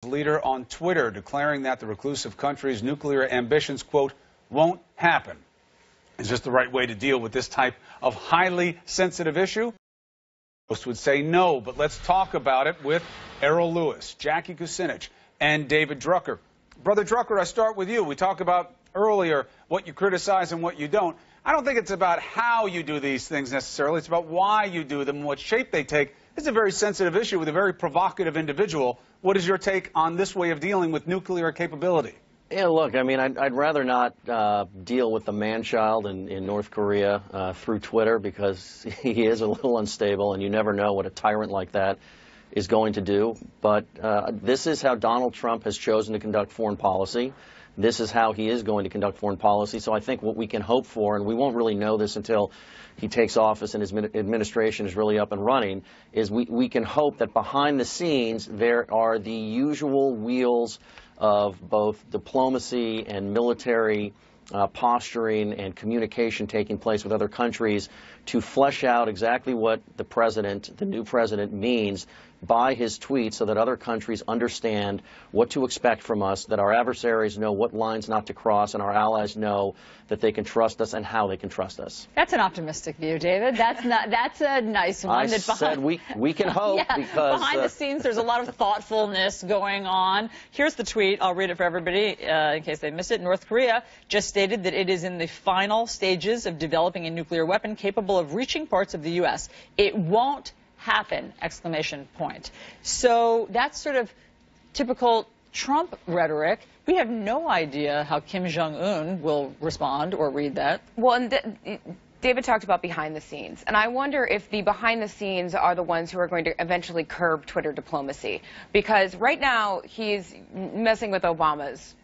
Leader on Twitter declaring that the reclusive country's nuclear ambitions, quote, won't happen. Is this the right way to deal with this type of highly sensitive issue? Most would say no, but let's talk about it with Errol Louis, Jackie Kucinich, and David Drucker. Brother Drucker, I start with you. We talked about earlier what you criticize and what you don't. I don't think it's about how you do these things necessarily. It's about why you do them and what shape they take. It's a very sensitive issue with a very provocative individual. What is your take on this way of dealing with nuclear capability? Yeah, look, I mean, I'd rather not deal with the man-child in North Korea through Twitter because he is a little unstable, and you never know what a tyrant like that is going to do. But this is how Donald Trump has chosen to conduct foreign policy. This is how he is going to conduct foreign policy. So I think what we can hope for, and we won't really know this until he takes office and his administration is really up and running, is we can hope that behind the scenes there are the usual wheels of both diplomacy and military posturing and communication taking place with other countries to flesh out exactly what the new president, means by his tweets so that other countries understand what to expect from us, that our adversaries know what lines not to cross, and our allies know that they can trust us and how they can trust us. That's an optimistic view, David. That's a nice one. I said we can hope yeah, because behind the scenes there's a lot of thoughtfulness going on. Here's the tweet. I'll read it for everybody in case they missed it. North Korea just stated that it is in the final stages of developing a nuclear weapon capable of reaching parts of the U.S. It won't happen! Exclamation point. So that's sort of typical Trump rhetoric. We have no idea how Kim Jong-un will respond or read that. Well, and David talked about behind the scenes, and I wonder if the behind the scenes are the ones who are going to eventually curb Twitter diplomacy, because right now he's messing with Obama's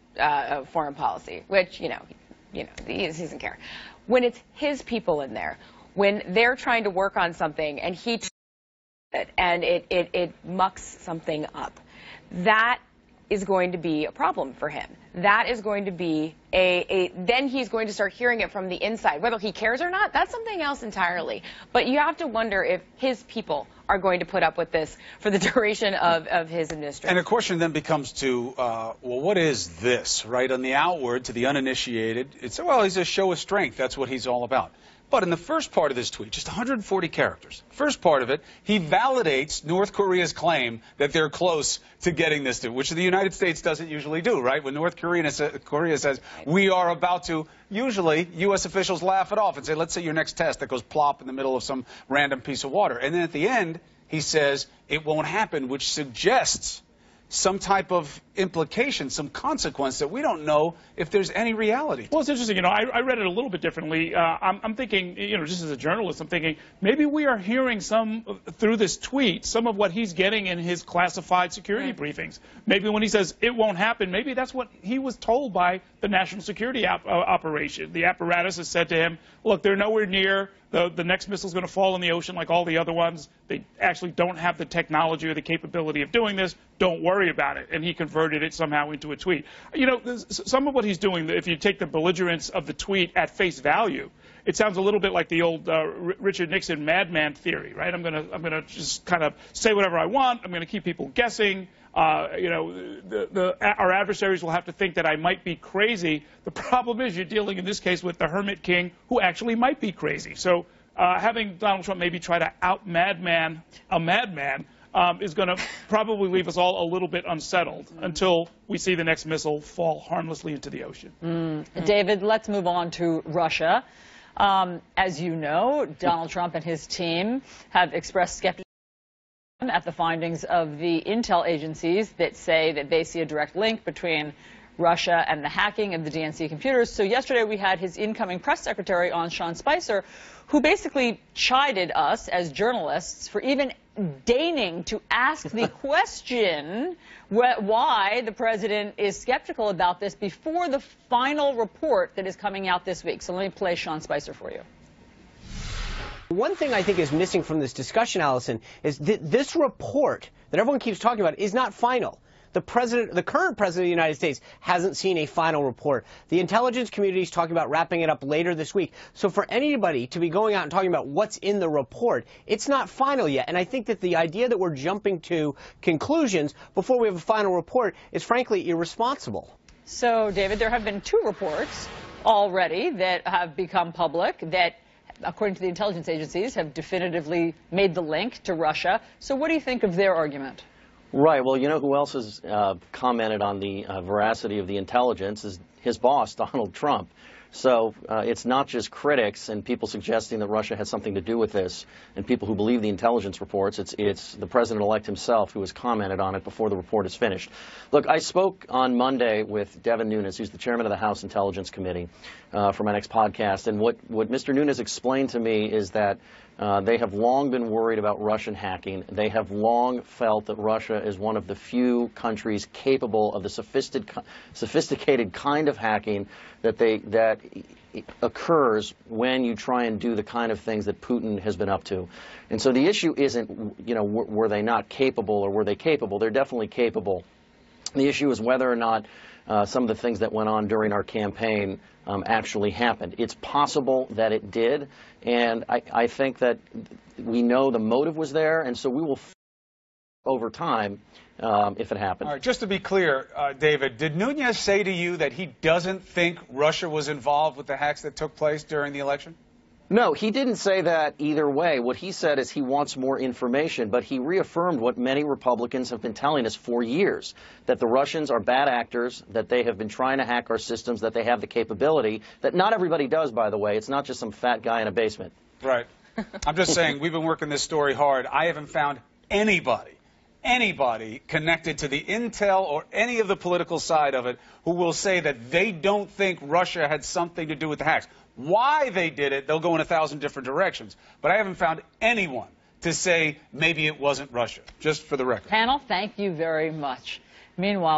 foreign policy, which he doesn't care. When it's his people in there, when they're trying to work on something and he and it mucks something up, that is going to be a problem for him. That is going to be then he's going to start hearing it from the inside. Whether he cares or not, that's something else entirely. But you have to wonder if his people are going to put up with this for the duration of his administration. And the question then becomes to, well, what is this, right? On the outward, to the uninitiated, it's, well, he's a show of strength. That's what he's all about. But in the first part of this tweet, just 140 characters, first part of it, he validates North Korea's claim that they're close to getting this to, which the United States doesn't usually do, right? When North Korea says, we are about to, usually U.S. officials laugh it off and say, let's say your next test that goes plop in the middle of some random piece of water. And then at the end, he says, it won't happen, which suggests some type of implication, some consequence that we don't know if there's any reality. Well, it's interesting. I read it a little bit differently. I'm thinking, just as a journalist, I'm thinking maybe we are hearing through this tweet, some of what he's getting in his classified security briefings. Maybe when he says it won't happen, maybe that's what he was told by the national security operation. The apparatus has said to him, look, they're nowhere near. The next missile is going to fall in the ocean like all the other ones. They actually don't have the technology or the capability of doing this. Don't worry about it. And he converted it somehow into a tweet. Some of what he's doing, if you take the belligerence of the tweet at face value, it sounds a little bit like the old Richard Nixon madman theory, right? I'm gonna just kind of say whatever I want. I'm going to keep people guessing. Our adversaries will have to think that I might be crazy. The problem is you're dealing in this case with the Hermit King who actually might be crazy. So having Donald Trump maybe try to out-madman a madman is going to probably leave us all a little bit unsettled until we see the next missile fall harmlessly into the ocean. David, let's move on to Russia. As you know, Donald Trump and his team have expressed skepticism at the findings of the intel agencies that say that they see a direct link between Russia and the hacking of the DNC computers. So yesterday we had his incoming press secretary on, Sean Spicer, who basically chided us as journalists for even deigning to ask the question why the president is skeptical about this before the final report that is coming out this week. So let me play Sean Spicer for you. One thing I think is missing from this discussion, Allison, is that this report that everyone keeps talking about is not final. The current president of the United States hasn't seen a final report. The intelligence community is talking about wrapping it up later this week. So for anybody to be going out and talking about what's in the report, it's not final yet. And I think that the idea that we're jumping to conclusions before we have a final report is frankly irresponsible. So, David, there have been 2 reports already that have become public that, according to the intelligence agencies, have definitively made the link to Russia. So what do you think of their argument? Right. Well, you know who else has commented on the veracity of the intelligence is his boss, Donald Trump. So it's not just critics and people suggesting that Russia has something to do with this and people who believe the intelligence reports. It's the president-elect himself who has commented on it before the report is finished. Look, I spoke on Monday with Devin Nunes, who's the chairman of the House Intelligence Committee, for my next podcast. And what Mr. Nunes explained to me is that they have long been worried about Russian hacking. They have long felt that Russia is one of the few countries capable of the sophisticated kind of hacking that occurs when you try and do the kind of things that Putin has been up to. And so the issue isn't, you know, were they not capable or were they capable? They're definitely capable. The issue is whether or not some of the things that went on during our campaign actually happened. It's possible that it did, and I think that we know the motive was there, and so we will over time if it happened. All right, just to be clear, David, did Nunes say to you that he doesn't think Russia was involved with the hacks that took place during the election? No, he didn't say that either way. What he said is he wants more information, but he reaffirmed what many Republicans have been telling us for years, that the Russians are bad actors, that they have been trying to hack our systems, that they have the capability, that not everybody does, by the way. It's not just some fat guy in a basement. Right. I'm just saying, we've been working this story hard. I haven't found anybody connected to the intel or any of the political side of it who will say that they don't think Russia had something to do with the hacks. Why they did it, they'll go in 1,000 different directions. But I haven't found anyone to say maybe it wasn't Russia, just for the record. Panel, thank you very much. Meanwhile,